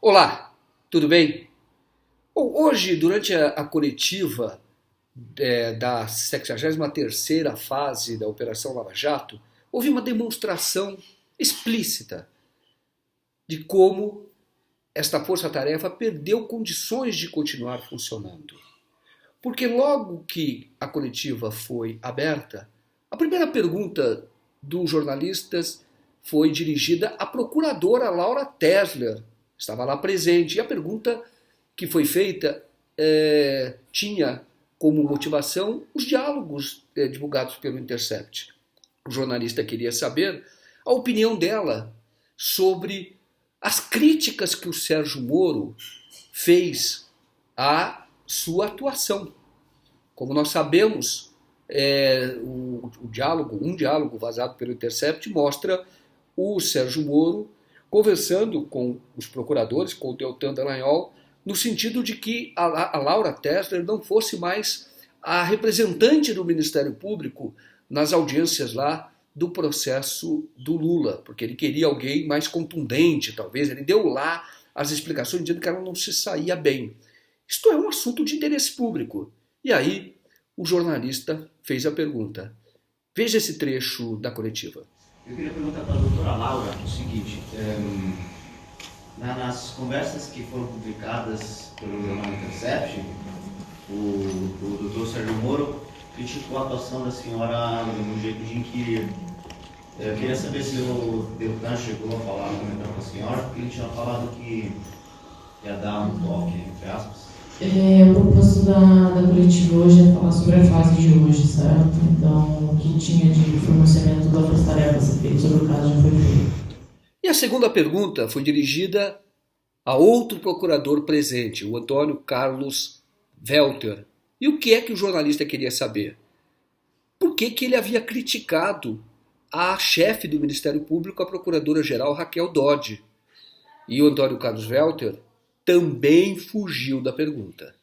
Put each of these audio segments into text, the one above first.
Olá, tudo bem? Bom, hoje, durante a coletiva da 63ª fase da Operação Lava Jato, houve uma demonstração explícita de como esta força-tarefa perdeu condições de continuar funcionando. Porque logo que a coletiva foi aberta, a primeira pergunta dos jornalistas foi dirigida à procuradora Laura Tesler, estava lá presente, e a pergunta que foi feita tinha como motivação os diálogos divulgados pelo Intercept. O jornalista queria saber a opinião dela sobre as críticas que o Sérgio Moro fez à sua atuação. Como nós sabemos, um diálogo vazado pelo Intercept mostra o Sérgio Moro conversando com os procuradores, com o Deltan Dallagnol, no sentido de que a Laura Tesler não fosse mais a representante do Ministério Público nas audiências lá do processo do Lula, porque ele queria alguém mais contundente, talvez. Ele deu lá as explicações dizendo que ela não se saía bem. Isto é um assunto de interesse público. E aí o jornalista fez a pergunta. Veja esse trecho da coletiva. Eu queria perguntar para a doutora Laura o seguinte, nas conversas que foram publicadas pelo jornal Intercept, o doutor Sérgio Moro criticou a atuação da senhora no jeito de inquirir. Eu queria saber se o Deltan chegou a falar, comentar com a senhora, porque ele tinha falado que ia dar um toque, entre aspas. O propósito da coletiva hoje é falar sobre a fase de hoje, certo? Então, o que tinha de pronunciamento da força-tarefa ser feito sobre o caso já foi feito. E a segunda pergunta foi dirigida a outro procurador presente, o Antônio Carlos Welter. E o que é que o jornalista queria saber? Por que ele havia criticado a chefe do Ministério Público, a procuradora-geral Raquel Dodge? E o Antônio Carlos Welter também fugiu da pergunta.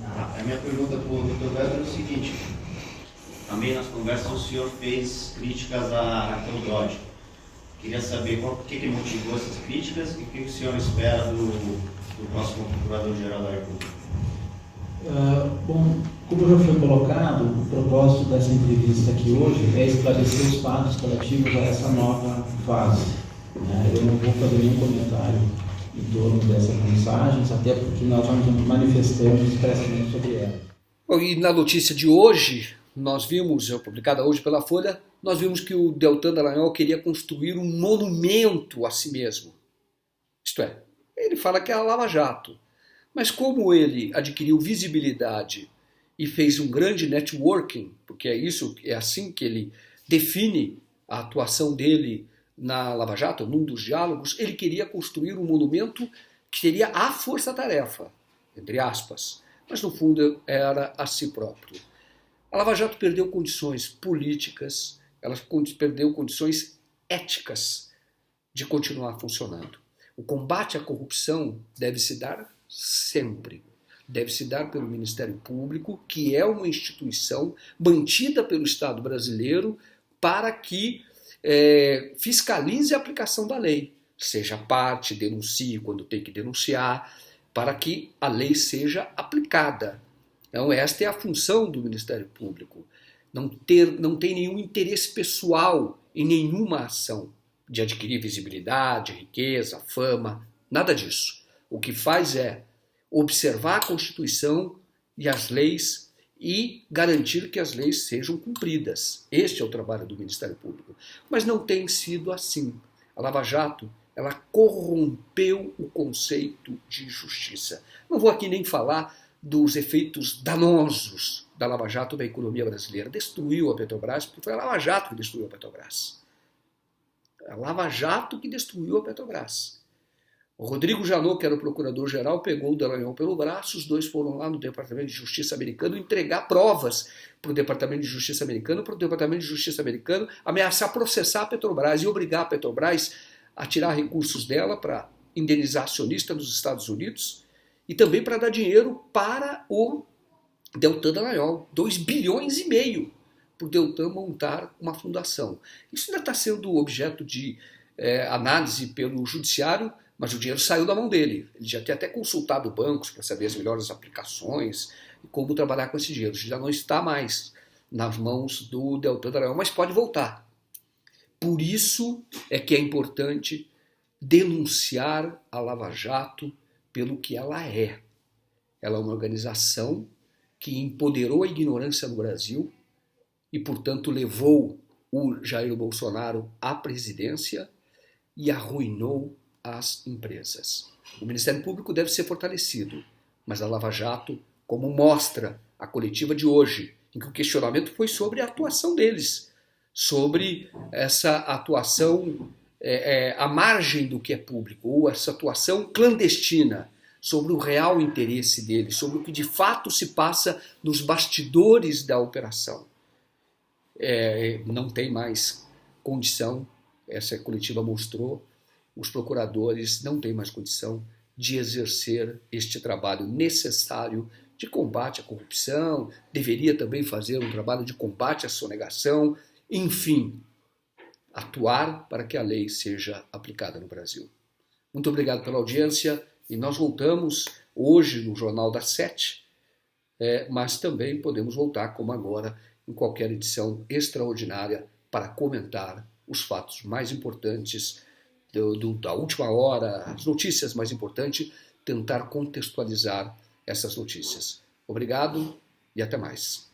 A minha pergunta para o Dr. Welter é o seguinte, também nas conversas o senhor fez críticas à Raquel Dodge. Queria saber o que motivou essas críticas e o que o senhor espera do próximo Procurador-Geral da República. Bom, como já foi colocado, o propósito dessa entrevista aqui hoje é esclarecer os fatos relativos a essa nova fase. Eu não vou fazer nenhum comentário em torno dessas mensagens, até porque nós já nos manifestamos expressamente sobre elas. Bom, e na notícia de hoje, nós vimos, publicada hoje pela Folha, nós vimos que o Deltan Dallagnol queria construir um monumento a si mesmo. Isto é, ele fala que é a Lava Jato. Mas como ele adquiriu visibilidade e fez um grande networking, porque é assim que ele define a atuação dele na Lava Jato, num dos diálogos, ele queria construir um monumento que seria a força-tarefa, entre aspas, mas no fundo era a si próprio. A Lava Jato perdeu condições políticas, ela perdeu condições éticas de continuar funcionando. O combate à corrupção deve se dar sempre. Deve se dar pelo Ministério Público, que é uma instituição mantida pelo Estado brasileiro para que fiscalize a aplicação da lei. Seja parte, denuncie quando tem que denunciar, para que a lei seja aplicada. Então, esta é a função do Ministério Público. Não tem nenhum interesse pessoal em nenhuma ação de adquirir visibilidade, riqueza, fama, nada disso. O que faz é observar a Constituição e as leis e garantir que as leis sejam cumpridas. Este é o trabalho do Ministério Público. Mas não tem sido assim. A Lava Jato, ela corrompeu o conceito de justiça. Não vou aqui nem falar dos efeitos danosos da Lava Jato na economia brasileira. Destruiu a Petrobras, porque foi a Lava Jato que destruiu a Petrobras. A Lava Jato que destruiu a Petrobras. O Rodrigo Janot, que era o procurador-geral, pegou o Dallagnol pelo braço, os dois foram lá no Departamento de Justiça americano entregar provas para o Departamento de Justiça americano, ameaçar processar a Petrobras e obrigar a Petrobras a tirar recursos dela para indenizar acionista nos Estados Unidos e também para dar dinheiro para o Deltan Dallagnol, 2,5 bilhões para o Deltan montar uma fundação. Isso ainda está sendo objeto de análise pelo Judiciário, mas o dinheiro saiu da mão dele. Ele já tinha até consultado bancos para saber as melhores aplicações e como trabalhar com esse dinheiro. Já não está mais nas mãos do Deltan Dallagnol, mas pode voltar. Por isso é que é importante denunciar a Lava Jato pelo que ela é. Ela é uma organização que empoderou a ignorância no Brasil e, portanto, levou o Jair Bolsonaro à presidência e arruinou as empresas. O Ministério Público deve ser fortalecido, mas a Lava Jato, como mostra a coletiva de hoje, em que o questionamento foi sobre a atuação deles, sobre essa atuação à margem do que é público, ou essa atuação clandestina, sobre o real interesse deles, sobre o que de fato se passa nos bastidores da operação. Não tem mais condição, essa coletiva mostrou, os procuradores não têm mais condição de exercer este trabalho necessário de combate à corrupção, deveria também fazer um trabalho de combate à sonegação, enfim, atuar para que a lei seja aplicada no Brasil. Muito obrigado pela audiência e nós voltamos hoje no Jornal das 7, mas também podemos voltar, como agora, em qualquer edição extraordinária para comentar os fatos mais importantes da última hora, as notícias mais importantes, tentar contextualizar essas notícias. Obrigado e até mais.